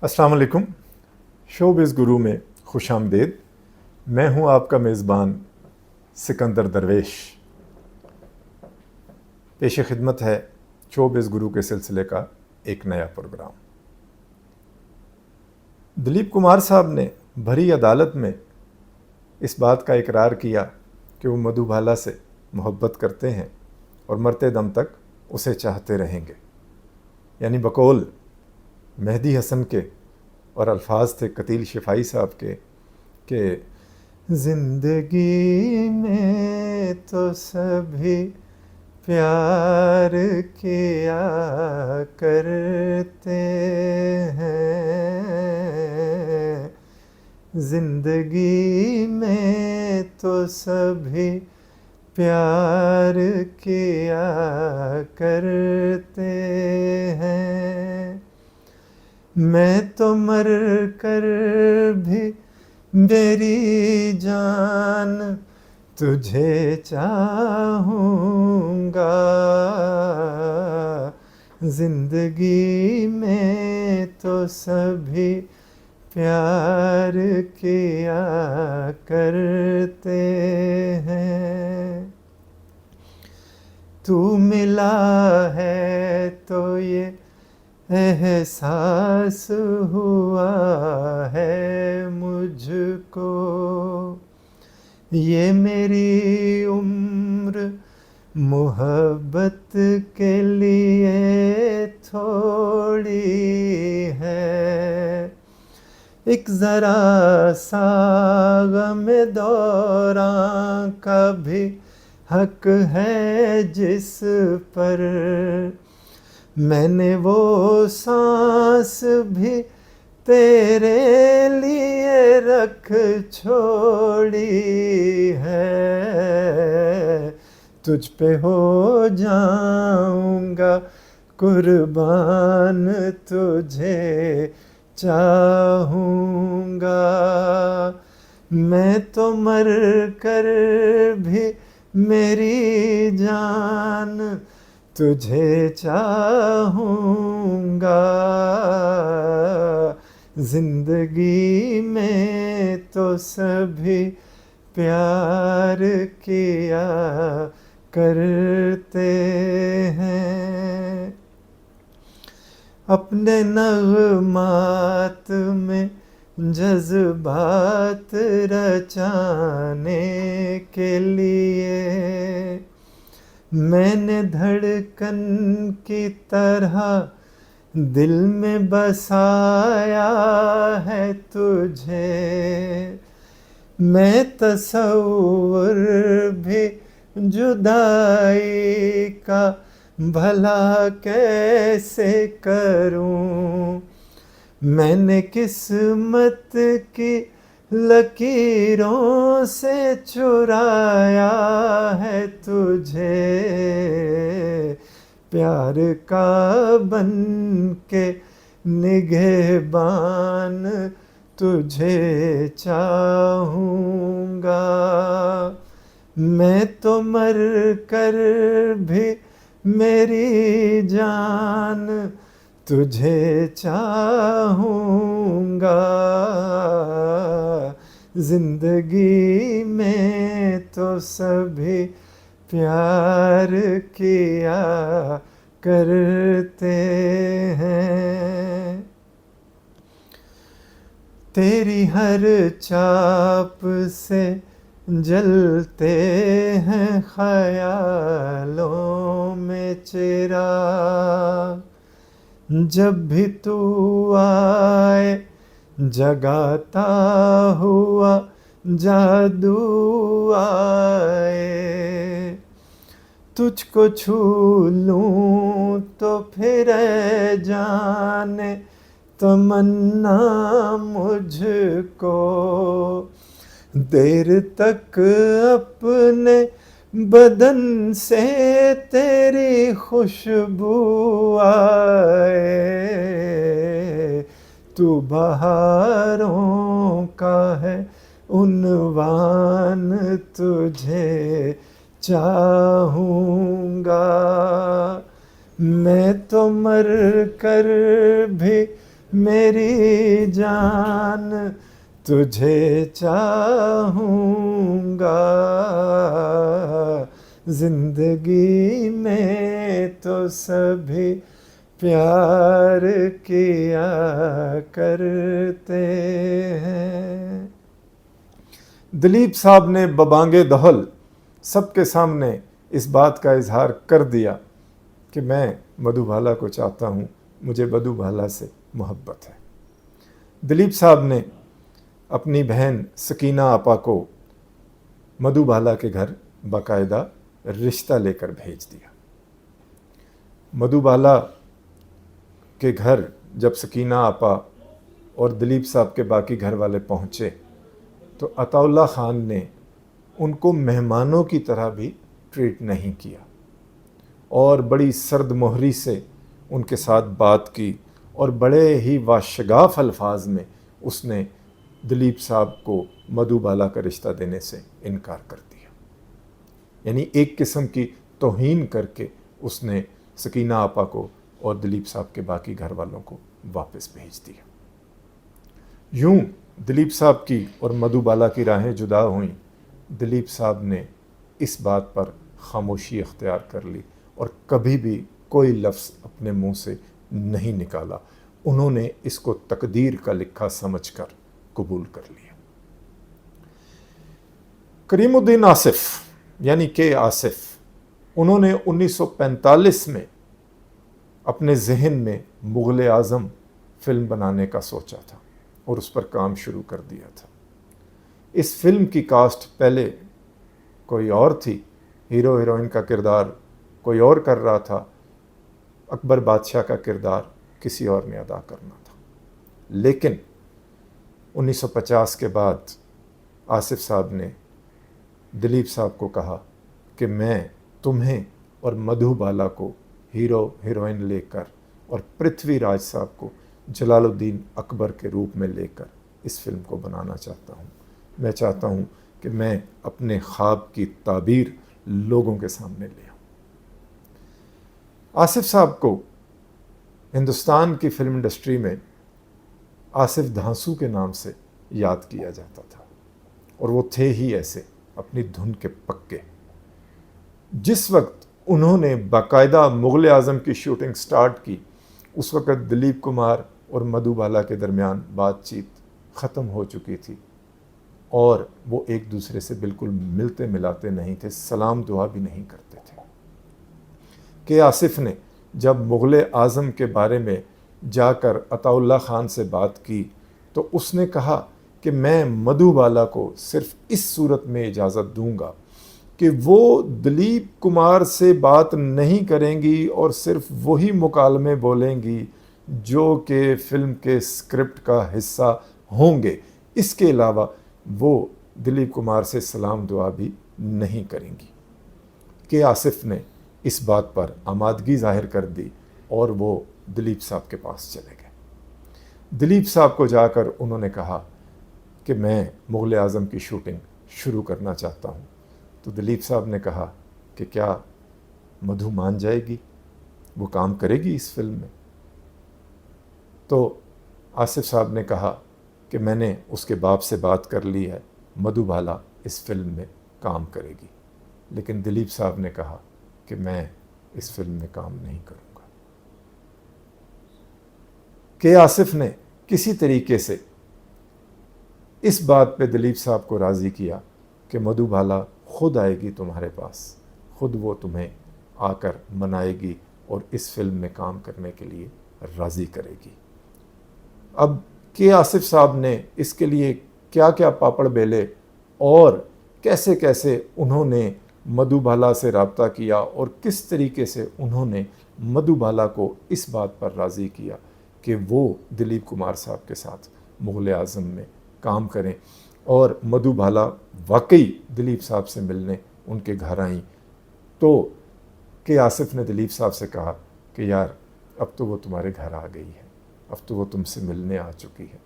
अस्सलाम वालेकुम। शोबिज़ गुरु में खुश आमदेद। मैं हूं आपका मेज़बान सिकंदर दरवेश। पेश खिदमत है शोबिज़ गुरु के सिलसिले का एक नया प्रोग्राम। दिलीप कुमार साहब ने भरी अदालत में इस बात का इकरार किया कि वो मधुबाला से मोहब्बत करते हैं और मरते दम तक उसे चाहते रहेंगे। यानी बकौल मेहदी हसन के, और अल्फाज थे कतील शिफाई साहब के जिंदगी में तो सभी प्यार किया करते हैं, जिंदगी में तो सभी प्यार किया करते हैं। मैं तो मर कर भी मेरी जान तुझे चाहूँगा, जिंदगी में तो सभी प्यार किया करते हैं। तू मिला है तो ये एहसास हुआ है मुझको, ये मेरी उम्र मोहब्बत के लिए थोड़ी है। एक ज़रा सा गम दौरां का भी हक है जिस पर, मैंने वो सांस भी तेरे लिए रख छोड़ी है। तुझ पे हो जाऊंगा कुर्बान, तुझे चाहूँगा। मैं तो मर कर भी मेरी जान तुझे चाहूँगा, जिंदगी में तो सभी प्यार किया करते हैं। अपने नग़मात में जज्बात रचाने के लिए मैंने धड़कन की तरह दिल में बसाया है तुझे। मैं तसव्वुर भी जुदाई का भला कैसे करूं, मैंने किस्मत की लकीरों से चुराया है तुझे। प्यार का बन के निगहबान तुझे चाहूँगा। मैं तो मर कर भी मेरी जान तुझे चाहूँगा, जिंदगी में तो सभी प्यार किया करते हैं। तेरी हर चाप से जलते हैं ख्यालों में चिराग, जब भी तू आए जगाता हुआ जादू आए। तुझको छू लूं तो फिर जाने तमन्ना मुझको, देर तक अपने बदन से तेरी खुशबू आए। तू बहारों का है उन्वान, तुझे चाहूँगा। मैं तो मर कर भी मेरी जान तुझे चाहूँगा, जिंदगी में तो सभी प्यार किया करते हैं। दिलीप साहब ने बबांगे दहल सबके सामने इस बात का इजहार कर दिया कि मैं मधुबाला को चाहता हूँ, मुझे मधुबाला से मोहब्बत है। दिलीप साहब ने अपनी बहन सकीना आपा को मधुबाला के घर बाकायदा रिश्ता लेकर भेज दिया। मधुबाला के घर जब सकीना आपा और दिलीप साहब के बाकी घर वाले पहुँचे तो अताउल्ला ख़ान ने उनको मेहमानों की तरह भी ट्रीट नहीं किया और बड़ी सर्द मोहरी से उनके साथ बात की और बड़े ही वाशगाफ अल्फाज में उसने दिलीप साहब को मधुबाला का रिश्ता देने से इनकार कर दिया। यानी एक किस्म की तौहीन करके उसने सकीना आपा को और दिलीप साहब के बाकी घर वालों को वापस भेज दिया। यूं दिलीप साहब की और मधुबाला की राहें जुदा हुईं। दिलीप साहब ने इस बात पर खामोशी अख्तियार कर ली और कभी भी कोई लफ्ज़ अपने मुंह से नहीं निकाला। उन्होंने इसको तकदीर का लिखा समझकर कबूल कर लिया। करीमुद्दीन आसिफ यानी के आसिफ, उन्होंने 1945 में अपने जहन में मुग़ल आज़म फिल्म बनाने का सोचा था और उस पर काम शुरू कर दिया था। इस फिल्म की कास्ट पहले कोई और थी, हीरो हीरोइन का किरदार कोई और कर रहा था, अकबर बादशाह का किरदार किसी और ने अदा करना था। लेकिन 1950 के बाद आसिफ साहब ने दिलीप साहब को कहा कि मैं तुम्हें और मधुबाला को हीरो हीरोइन लेकर और पृथ्वीराज साहब को जलालुद्दीन अकबर के रूप में लेकर इस फिल्म को बनाना चाहता हूँ। मैं चाहता हूँ कि मैं अपने ख्वाब की ताबीर लोगों के सामने ले आऊँ। आसिफ साहब को हिंदुस्तान की फिल्म इंडस्ट्री में आसिफ धांसू के नाम से याद किया जाता था और वो थे ही ऐसे, अपनी धुन के पक्के। जिस वक्त उन्होंने बाकायदा मुग़ल आज़म की शूटिंग स्टार्ट की, उस वक्त दिलीप कुमार और मधुबाला के दरमियान बातचीत ख़त्म हो चुकी थी और वो एक दूसरे से बिल्कुल मिलते मिलाते नहीं थे, सलाम दुआ भी नहीं करते थे। के आसिफ ने जब मुग़ल आज़म के बारे में जाकर अताउल्ला ख़ान से बात की तो उसने कहा कि मैं मधुबाला को सिर्फ इस सूरत में इजाज़त दूंगा कि वो दिलीप कुमार से बात नहीं करेंगी और सिर्फ वही मुकालमे बोलेंगी जो कि फ़िल्म के स्क्रिप्ट का हिस्सा होंगे। इसके अलावा वो दिलीप कुमार से सलाम दुआ भी नहीं करेंगी। के आसिफ ने इस बात पर आमादगी ज़ाहिर कर दी और वो दिलीप साहब के पास चले गए। दिलीप साहब को जाकर उन्होंने कहा कि मैं मुग़ल आज़म की शूटिंग शुरू करना चाहता हूँ। तो दिलीप साहब ने कहा कि क्या मधु मान जाएगी, वो काम करेगी इस फिल्म में? तो आसिफ साहब ने कहा कि मैंने उसके बाप से बात कर ली है, मधुबाला इस फिल्म में काम करेगी। लेकिन दिलीप साहब ने कहा कि मैं इस फिल्म में काम नहीं करूँगा। के आसिफ ने किसी तरीके से इस बात पे दिलीप साहब को राज़ी किया कि मधुबाला खुद आएगी तुम्हारे पास, खुद वो तुम्हें आकर मनाएगी और इस फिल्म में काम करने के लिए राज़ी करेगी। अब के आसिफ साहब ने इसके लिए क्या क्या पापड़ बेले और कैसे कैसे उन्होंने मधुबाला से रब्ता किया और किस तरीके से उन्होंने मधुबाला को इस बात पर राज़ी किया कि वो दिलीप कुमार साहब के साथ मुग़ल आज़म में काम करें। और मधुबाला वाकई दिलीप साहब से मिलने उनके घर आई तो के आसिफ ने दिलीप साहब से कहा कि यार अब तो वो तुम्हारे घर आ गई है, अब तो वो तुमसे मिलने आ चुकी है,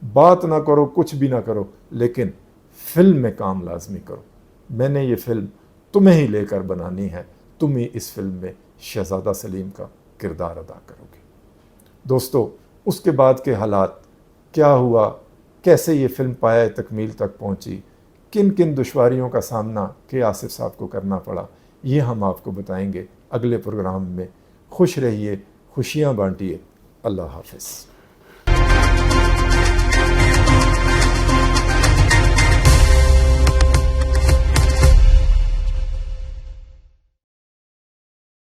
बात ना करो, कुछ भी ना करो, लेकिन फिल्म में काम लाजमी करो। मैंने ये फिल्म तुम्हें ही लेकर बनानी है, तुम ही इस फिल्म में शहज़ादा सलीम का किरदार अदा करोगे। दोस्तों, उसके बाद के हालात क्या हुआ, कैसे ये फ़िल्म पाए तकमील तक पहुंची, किन किन दुश्वारियों का सामना के आसिफ साहब को करना पड़ा, ये हम आपको बताएंगे अगले प्रोग्राम में। खुश रहिए, खुशियाँ बांटिए। अल्लाह हाफ़िज़।